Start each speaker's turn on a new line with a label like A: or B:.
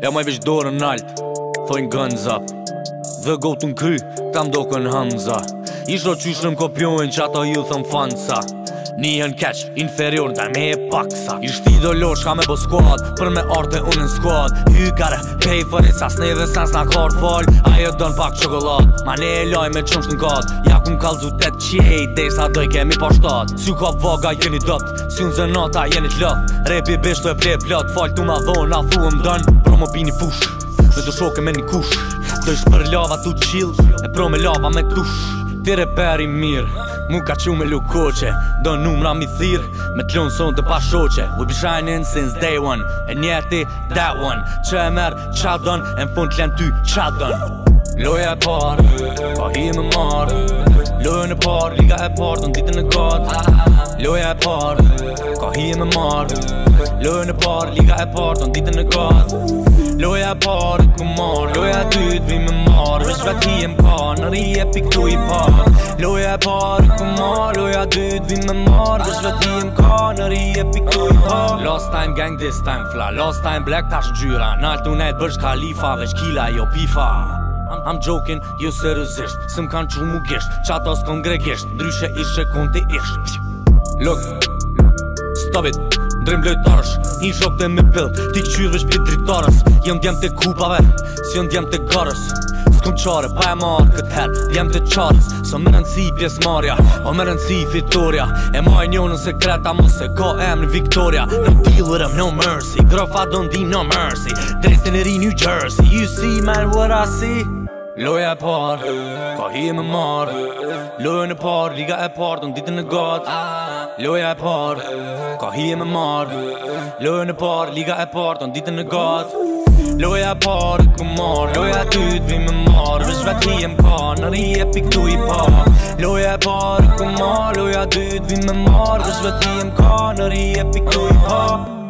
A: Ja mai veç dorën nalt, thojnë guns up. Dhe gotu n'kry, ta mdokën Hamza. Ishro qyshrëm kopjojnë që ato ju thëm fansa. Nihën catch, inferior ndaj me e paksa. Ishti do losh ka me bo squad, për me arte unë në squad. You gotta pay for it, sas neve sans na kart fall. Ajo don pak qokolad, ma ne e loj me qumsh n'kat. Ja kum kalzu 8 qej, desa doj kemi pa 7. Sy ka vaga jeni dot, sy unë zënata jeni t'lot. Repi bishtu e ple plot, fal tu ma dhon, a thuëm dën. Pro mo bini fush, me do shoke me një kush. Do ish për lava tu chill, e pro me lava me tush. Ti reperi mirë, mu ka qu me lukoqe. Do numra mi thirë, me t'lon son të pa shoqe. We be shining since day one, e njeti that one. Që e merë qa don, e m'fund t'len ty qa don. Loja e parë, ka hi me marë. Lojën e parë, liga e parë, don ditën e gatë. Loja e parë, ka hi me marë. Lojën e parë, liga e parë, don ditën e gatë. Loja e parë, ku marë. Loja e dytë, vi me marë. Vesh vet hi e m'ka, në ri e piktu i parë. Loja e parë, ku marë. Loja e dytë, vi me marë. Vesh vet hi e m'ka, në ri e piktu i parë. Last time gang, this time fla. Last time black, tash gjyra. Nalt unet bërsh khalifa, veç kila jo pifa. I'm joking, jo seriozisht. Sëm kanë qu mu gisht, qata s'kon gregisht. Ndryshe ishe konti isht. Look, stop it, ndrim lojtarësh. Një shok dhe me pill, ti qyrë veç pit dritarës. Jëm djem të kupave, si jëm djem të garës. S'kom qare, pa e marë këtë her, djem të qarës. So më rëndësi pjesë marja, o më rëndësi fitoria. E maj njonën sekreta, mos e ka em në Victoria. No deal with them, no mercy, grofa don't deem no mercy. Dresden e ri New Jersey, you see man what I see. Loja e parë, ka hi me marë. Lojën e parë, liga e parë, don ditën e gatë. Loja e parë, ka hi me marë. Lojën e parë, liga e parë, don ditën e gatë. Loja e parë, ku marë. Loja e dytë, vi me marë. Vesh vet hi e m'ka, në ri e piktu i parë. Loja e parë, ku marë. Loja e dytë, vi me marë. Vesh vet hi e m'ka, në ri e piktu i parë.